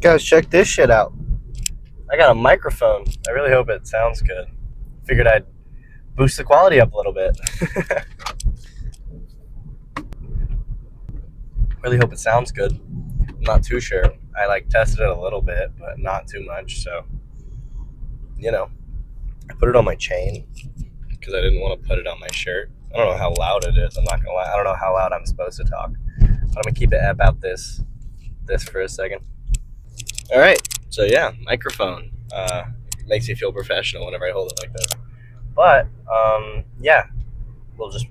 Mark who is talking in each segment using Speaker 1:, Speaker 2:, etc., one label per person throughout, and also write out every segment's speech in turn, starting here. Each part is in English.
Speaker 1: Guys, check this shit out. I got a microphone. I really hope it sounds good. Figured I'd boost the quality up a little bit. Really hope it sounds good. I'm not too sure. I tested it a little bit, but not too much. So, you know, I put it on my chain because I didn't want to put it on my shirt. I don't know how loud it is. I'm not gonna lie. I don't know how loud I'm supposed to talk. But I'm gonna keep it about this for a second. All right. So yeah, microphone. Makes me feel professional whenever I hold it like this. But yeah, we'll just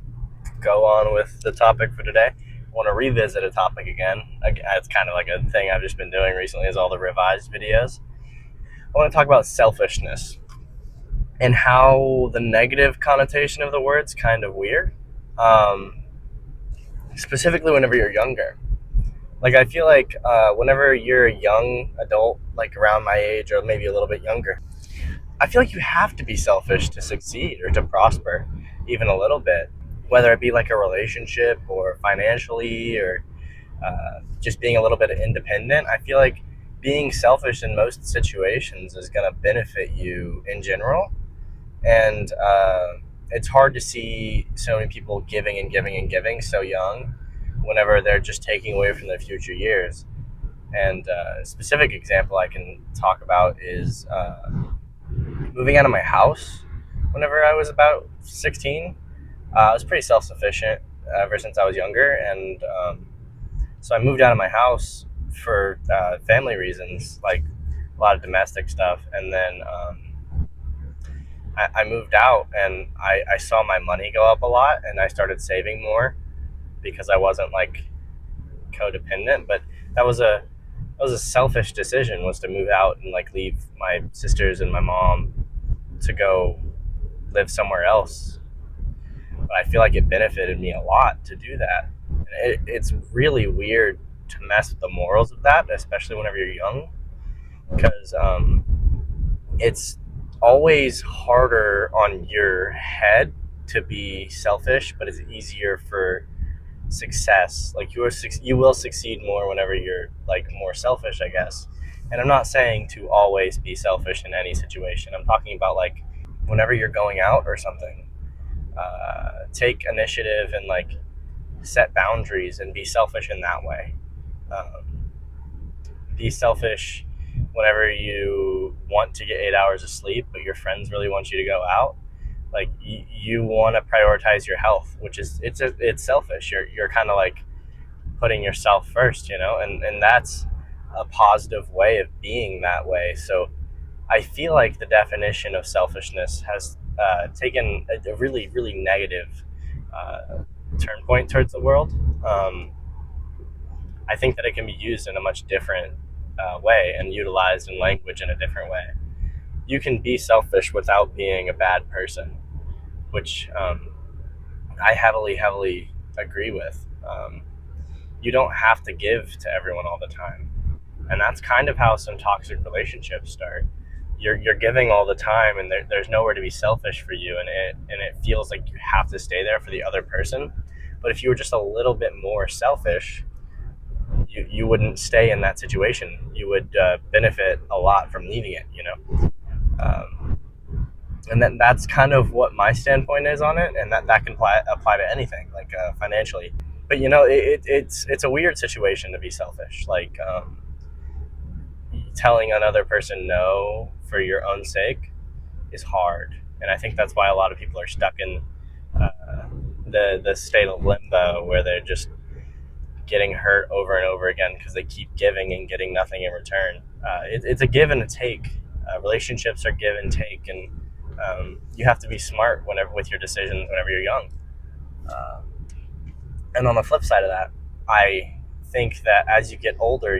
Speaker 1: go on with the topic for today. I want to revisit a topic again. It's kind of like a thing I've just been doing recently, is all the revised videos. I want to talk about selfishness and how the negative connotation of the word's kind of weird. Um, Specifically, whenever you're younger. I feel like whenever you're a young adult, like around my age or maybe a little bit younger, I feel like you have to be selfish to succeed or to prosper, even a little bit, whether it be like a relationship or financially or just being a little bit independent. I feel like being selfish in most situations is going to benefit you in general. And it's hard to see so many people giving and giving and giving so young whenever they're just taking away from their future years. And a specific example I can talk about is moving out of my house whenever I was about 16. I was pretty self sufficient ever since I was younger. And so I moved out of my house for family reasons, like a lot of domestic stuff. And then I moved out and I saw my money go up a lot and I started saving more because I wasn't like codependent. But that was a selfish decision, was to move out and like leave my sisters and my mom to go live somewhere else. But I feel like it benefited me a lot to do that. It's really weird to mess with the morals of that, especially whenever you're young, because it's always harder on your head to be selfish, but it's easier for success. Like you will succeed more whenever you're like more selfish, I guess. And I'm not saying to always be selfish in any situation. I'm talking about like whenever you're going out or something, take initiative and like set boundaries and be selfish in that way. Um, be selfish whenever you want to get 8 hours of sleep, but your friends really want you to go out. Like you want to prioritize your health, which is it's selfish. You're kind of like putting yourself first, and that's a positive way of being that way. So I feel like the definition of selfishness has taken a really, really negative turn point towards the world. Um, I think that it can be used in a much different way and utilized in language in a different way. You can be selfish without being a bad person, which I heavily, heavily agree with. You don't have to give to everyone all the time. And that's kind of how some toxic relationships start. You're giving all the time, and there's nowhere to be selfish for you, and it feels like you have to stay there for the other person. But if you were just a little bit more selfish, you wouldn't stay in that situation. You would benefit a lot from leaving it, Um, and then that's kind of what my standpoint is on it, and that can apply to anything, like financially. But it's a weird situation to be selfish. Like telling another person no for your own sake is hard, and I think that's why a lot of people are stuck in the state of limbo, where they're just getting hurt over and over again because they keep giving and getting nothing in return. It's a give and a take. Relationships are give and take, and you have to be smart whenever with your decisions whenever you're young. Uh, and on the flip side of that, I think that as you get older,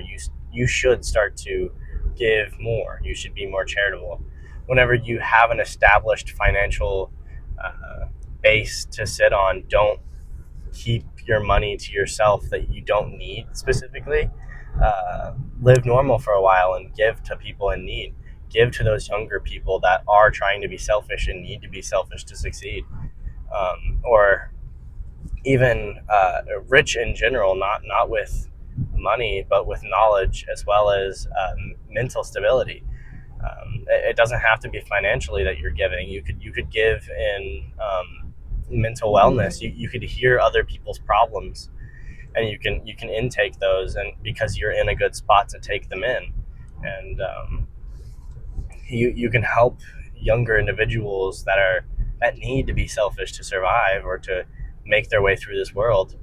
Speaker 1: you should start to give more. You should be more charitable. Whenever you have an established financial base to sit on, don't keep your money to yourself that you don't need specifically. Live normal for a while and give to people in need. Give to those younger people that are trying to be selfish and need to be selfish to succeed. Or even rich in general, not with money, but with knowledge as well as mental stability. It doesn't have to be financially that you're giving. You could give in mental wellness. You could hear other people's problems, and you can intake those, and because you're in a good spot to take them in, and you can help younger individuals that need to be selfish to survive or to make their way through this world.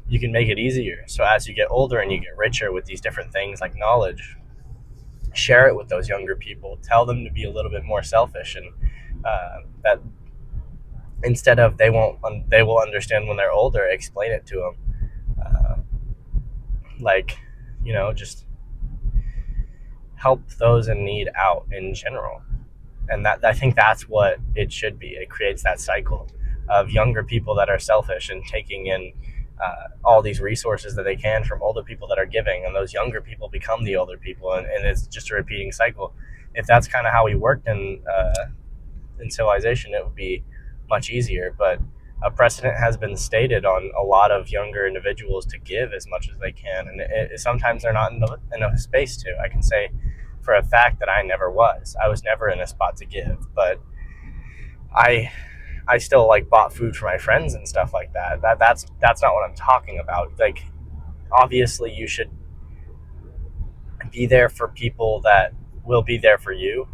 Speaker 1: You can make it easier. So as you get older and you get richer with these different things like knowledge, share it with those younger people. Tell them to be a little bit more selfish, and that instead of they will understand when they're older. Explain it to them, uh, like just help those in need out in general. And that I think that's what it should be. It creates that cycle of younger people that are selfish and taking in all these resources that they can from older people that are giving, and those younger people become the older people, and it's just a repeating cycle. If that's kind of how we worked in civilization, it would be much easier. But a precedent has been stated on a lot of younger individuals to give as much as they can, and sometimes they're not in a space to. I can say for a fact that I never was. I was never in a spot to give, but I I still like bought food for my friends and stuff like that. That's not what I'm talking about. Like obviously you should be there for people that will be there for you,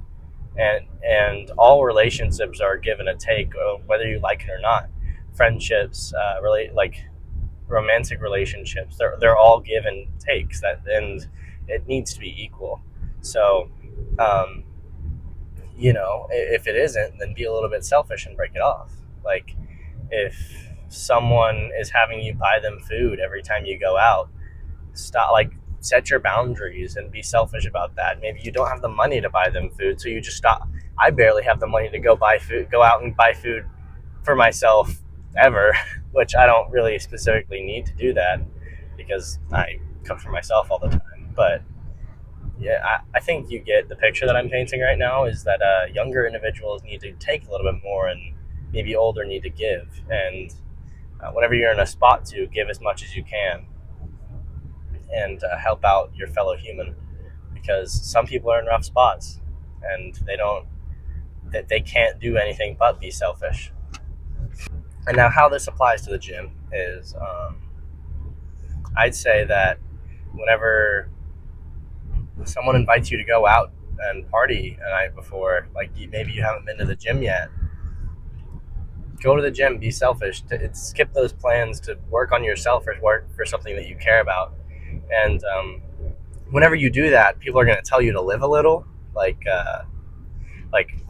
Speaker 1: and all relationships are give and a take, whether you like it or not. Friendships, relate like romantic relationships, they're all give and takes, that and it needs to be equal. So um, if it isn't, then be a little bit selfish and break it off. Like if someone is having you buy them food every time you go out, stop. Like set your boundaries and be selfish about that. Maybe you don't have the money to buy them food, so you just stop. I barely have the money to go out and buy food for myself ever, which I don't really specifically need to do that because I cook for myself all the time. But yeah, I think you get the picture that I'm painting right now, is that younger individuals need to take a little bit more, and maybe older need to give. And whenever you're in a spot to give as much as you can, and help out your fellow human, because some people are in rough spots and they can't do anything but be selfish. And now, how this applies to the gym is, I'd say that whenever someone invites you to go out and party a night before, like maybe you haven't been to the gym yet, go to the gym, be selfish, skip those plans to work on yourself or work for something that you care about. And whenever you do that, people are going to tell you to live a little, like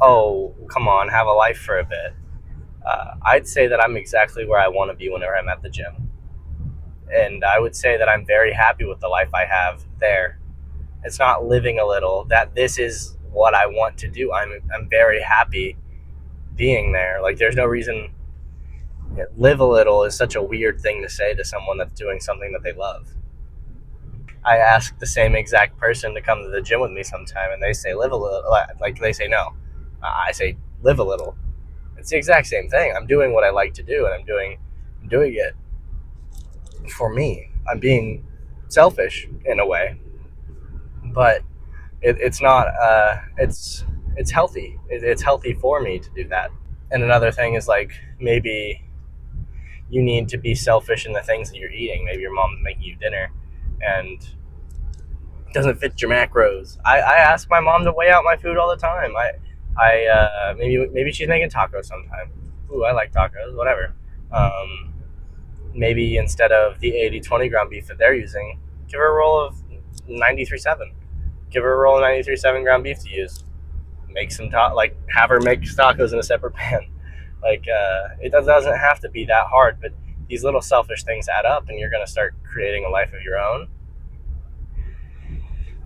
Speaker 1: oh, come on, have a life for a bit. I'd say that I'm exactly where I want to be whenever I'm at the gym, and I would say that I'm very happy with the life I have there. It's not living a little. That this is what I want to do. I'm very happy being there. Like there's no reason. Live a little is such a weird thing to say to someone that's doing something that they love. I ask the same exact person to come to the gym with me sometime, and they say live a little. Like they say no. I say live a little. It's the exact same thing. I'm doing what I like to do, and I'm doing it for me. I'm being selfish in a way, but it's not. It's healthy. It's healthy for me to do that. And another thing is like maybe you need to be selfish in the things that you're eating. Maybe your mom's making you dinner, and doesn't fit your macros. I ask my mom to weigh out my food all the time. Maybe she's making tacos sometime. Ooh, I like tacos. Whatever. Maybe instead of the 80-20 ground beef that they're using, give her a roll of 93.7. Give her a roll of 93.7 ground beef to use. Make some have her make tacos in a separate pan. It doesn't have to be that hard, but these little selfish things add up, and you're going to start creating a life of your own.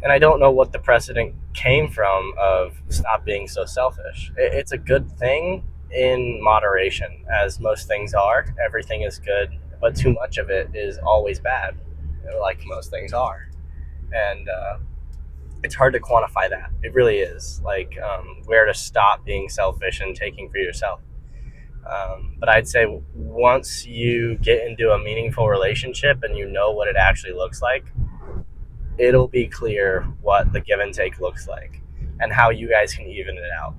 Speaker 1: And I don't know what the precedent came from of stop being so selfish. It's a good thing in moderation, as most things are. Everything is good, but too much of it is always bad, like most things are. And it's hard to quantify that. It really is. Where to stop being selfish and taking for yourself. But I'd say once you get into a meaningful relationship and you know what it actually looks like, it'll be clear what the give and take looks like and how you guys can even it out,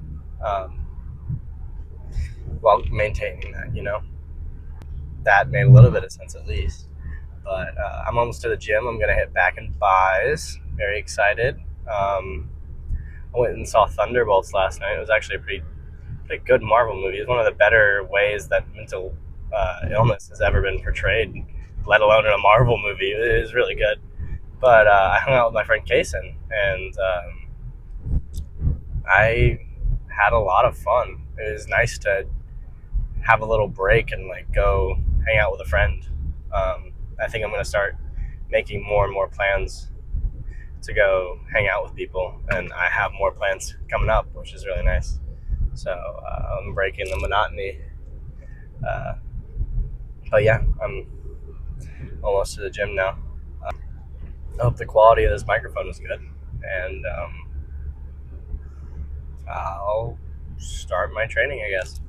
Speaker 1: while maintaining that. That made a little bit of sense at least. But I'm almost to the gym. I'm gonna hit back and buys. Very excited. I went and saw Thunderbolts last night. It was actually a pretty good Marvel movie. It's one of the better ways that mental illness has ever been portrayed, let alone in a Marvel movie. It was really good. But I hung out with my friend Kason, and I had a lot of fun. It was nice to have a little break and like go hang out with a friend. I think I'm going to start making more and more plans to go hang out with people, and I have more plans coming up, which is really nice. So I'm breaking the monotony. Uh, but yeah, I'm almost to the gym now. I hope the quality of this microphone is good, and I'll start my training, I guess.